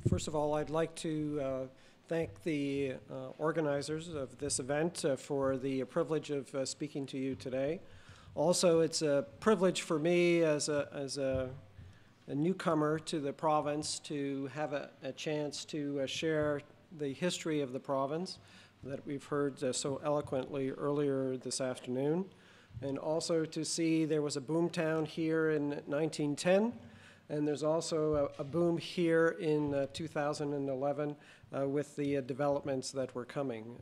First of all, I'd like to thank the organizers of this event for the privilege of speaking to you today. Also, it's a privilege for me as a newcomer to the province to have a chance to share the history of the province that we've heard so eloquently earlier this afternoon, and also to see there was a boomtown here in 1910, and there's also a boom here in 2011 with the developments that were coming.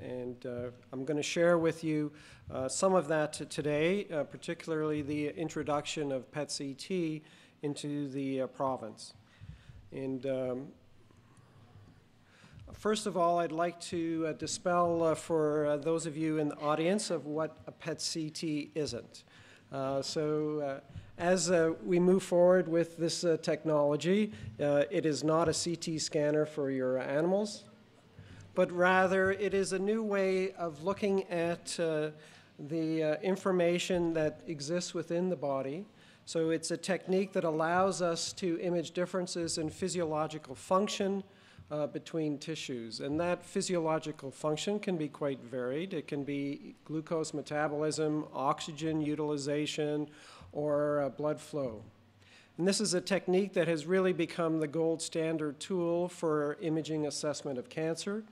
I'm going to share with you some of that today, particularly the introduction of PET-CT into the province. And first of all, I'd like to dispel for those of you in the audience of what a PET-CT isn't. As we move forward with this technology, it is not a CT scanner for your animals, but rather it is a new way of looking at the information that exists within the body. So it's a technique that allows us to image differences in physiological function between tissues. And that physiological function can be quite varied. It can be glucose metabolism, oxygen utilization, or blood flow. And this is a technique that has really become the gold standard tool for imaging assessment of cancer,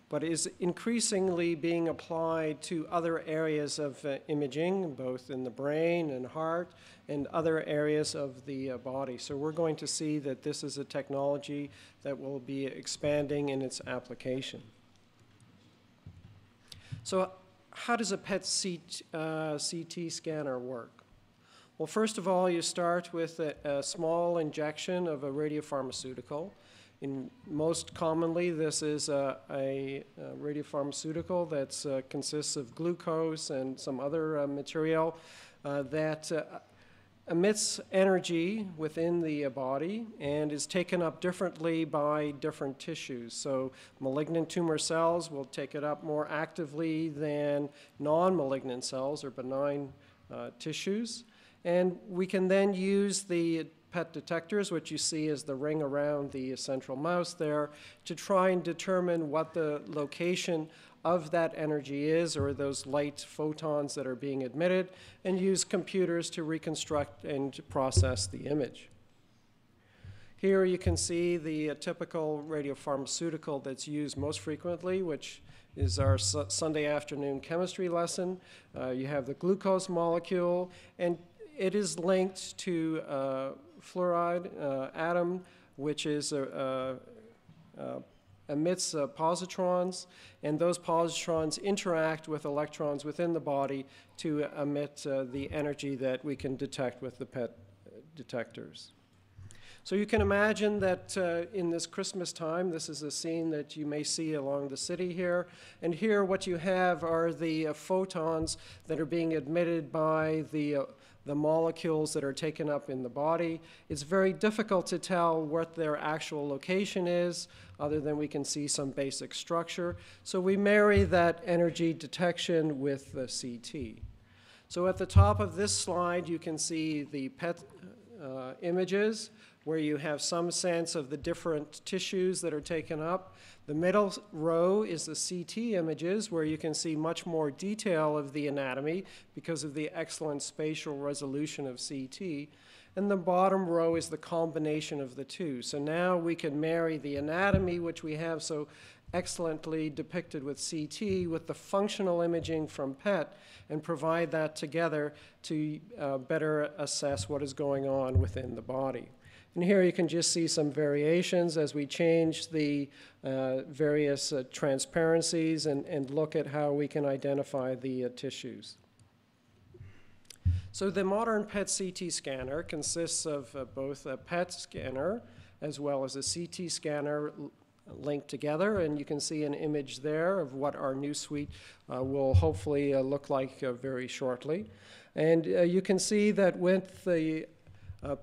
but is increasingly being applied to other areas of imaging, both in the brain and heart and other areas of the body. So we're going to see that this is a technology that will be expanding in its application. So how does a PET-CT scanner work? Well, first of all, you start with a small injection of a radiopharmaceutical. Most commonly, this is a radiopharmaceutical that consists of glucose and some other material that emits energy within the body and is taken up differently by different tissues. So malignant tumor cells will take it up more actively than non-malignant cells or benign tissues. And we can then use the PET detectors, which you see as the ring around the central mouse there, to try and determine what the location of that energy is, or those light photons that are being emitted, and use computers to reconstruct and process the image. Here you can see the typical radiopharmaceutical that's used most frequently, which is our Sunday afternoon chemistry lesson. You have the glucose molecule, and it is linked to fluoride atom, which is emits positrons, and those positrons interact with electrons within the body to emit the energy that we can detect with the PET detectors. So you can imagine that in this Christmas time, this is a scene that you may see along the city here. And here what you have are the photons that are being emitted by the molecules that are taken up in the body. It's very difficult to tell what their actual location is, other than we can see some basic structure. So we marry that energy detection with the CT. So at the top of this slide, you can see the PET images, where you have some sense of the different tissues that are taken up. The middle row is the CT images, where you can see much more detail of the anatomy because of the excellent spatial resolution of CT. And the bottom row is the combination of the two. So now we can marry the anatomy, which we have so excellently depicted with CT, with the functional imaging from PET, and provide that together to better assess what is going on within the body. And here you can just see some variations as we change the various transparencies and look at how we can identify the tissues. So the modern PET-CT scanner consists of both a PET scanner as well as a CT scanner linked together, and you can see an image there of what our new suite will hopefully look like very shortly. And you can see that with the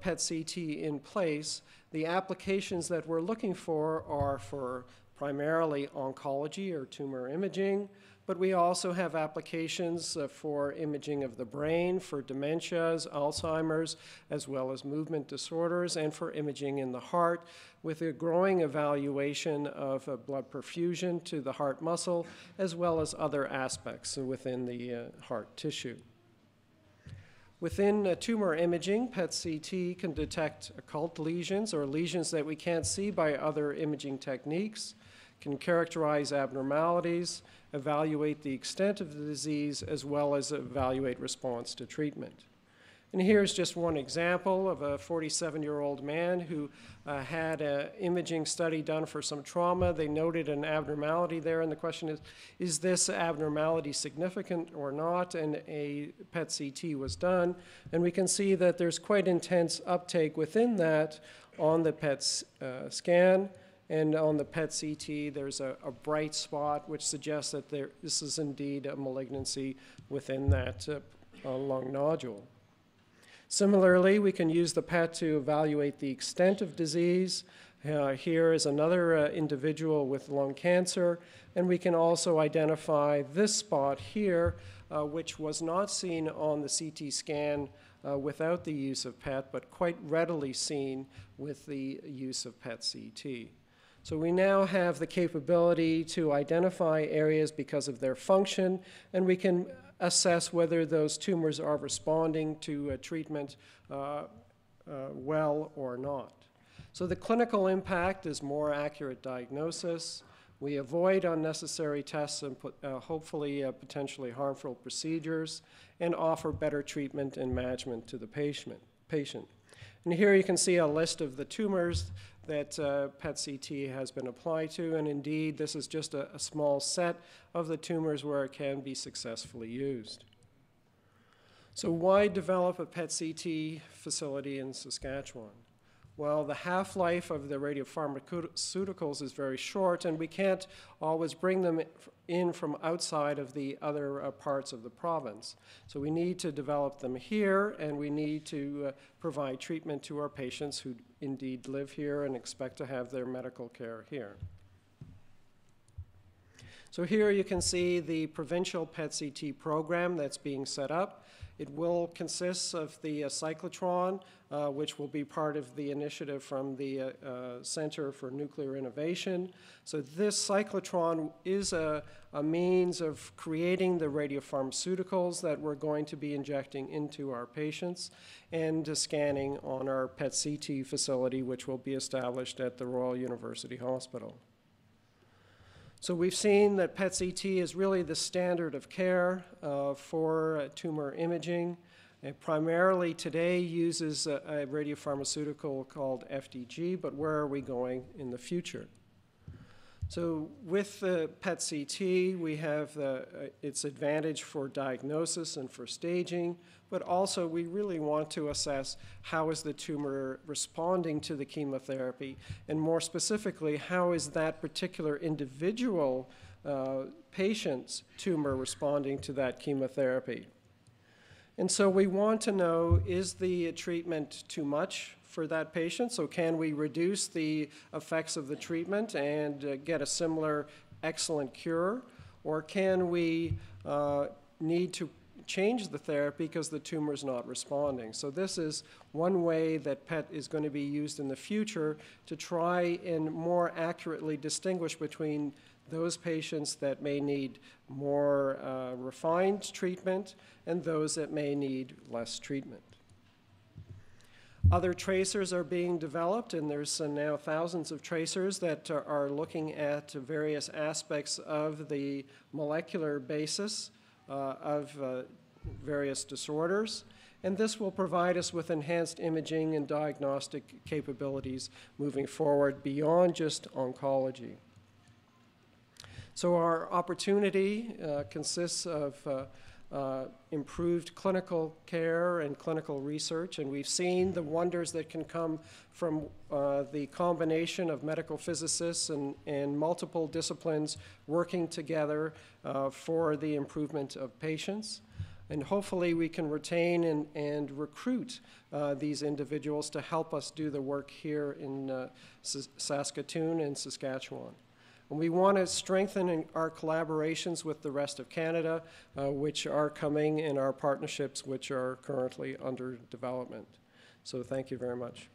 PET-CT in place, the applications that we're looking for are for primarily oncology or tumor imaging, but we also have applications for imaging of the brain, for dementias, Alzheimer's, as well as movement disorders, and for imaging in the heart, with a growing evaluation of blood perfusion to the heart muscle, as well as other aspects within the heart tissue. Within tumor imaging, PET-CT can detect occult lesions or lesions that we can't see by other imaging techniques, can characterize abnormalities, evaluate the extent of the disease, as well as evaluate response to treatment. And here's just one example of a 47-year-old man who had an imaging study done for some trauma. They noted an abnormality there, and the question is this abnormality significant or not? And a PET-CT was done, and we can see that there's quite intense uptake within that on the PET scan. And on the PET-CT, there's a bright spot which suggests that this is indeed a malignancy within that lung nodule. Similarly, we can use the PET to evaluate the extent of disease. Here is another individual with lung cancer, and we can also identify this spot here, which was not seen on the CT scan without the use of PET, but quite readily seen with the use of PET-CT. So we now have the capability to identify areas because of their function, and we can assess whether those tumors are responding to treatment well or not. So the clinical impact is more accurate diagnosis. We avoid unnecessary tests and hopefully potentially harmful procedures, and offer better treatment and management to the patient. And here you can see a list of the tumors that PET-CT has been applied to, and indeed this is just a small set of the tumors where it can be successfully used. So why develop a PET-CT facility in Saskatchewan? Well, the half-life of the radiopharmaceuticals is very short, and we can't always bring them in from outside of the other parts of the province. So we need to develop them here, and we need to provide treatment to our patients who indeed live here and expect to have their medical care here. So here you can see the provincial PET-CT program that's being set up. It will consist of the cyclotron, which will be part of the initiative from the Center for Nuclear Innovation. So this cyclotron is a means of creating the radiopharmaceuticals that we're going to be injecting into our patients, and scanning on our PET-CT facility, which will be established at the Royal University Hospital. So we've seen that PET-CT is really the standard of care for tumor imaging. It primarily today uses a radiopharmaceutical called FDG, but where are we going in the future? So with the PET-CT, we have its advantage for diagnosis and for staging, but also we really want to assess how is the tumor responding to the chemotherapy, and more specifically, how is that particular individual patient's tumor responding to that chemotherapy. And so we want to know, is the treatment too much for that patient? So can we reduce the effects of the treatment and get a similar excellent cure? Or can we need to change the therapy because the tumor is not responding? So this is one way that PET is going to be used in the future to try and more accurately distinguish between those patients that may need more refined treatment and those that may need less treatment. Other tracers are being developed, and there's now thousands of tracers that are looking at various aspects of the molecular basis of various disorders. And this will provide us with enhanced imaging and diagnostic capabilities moving forward beyond just oncology. So our opportunity consists of improved clinical care and clinical research, and we've seen the wonders that can come from the combination of medical physicists and multiple disciplines working together for the improvement of patients. And hopefully we can retain and recruit these individuals to help us do the work here in Saskatoon and Saskatchewan. And we want to strengthen our collaborations with the rest of Canada, which are coming in our partnerships which are currently under development. So thank you very much.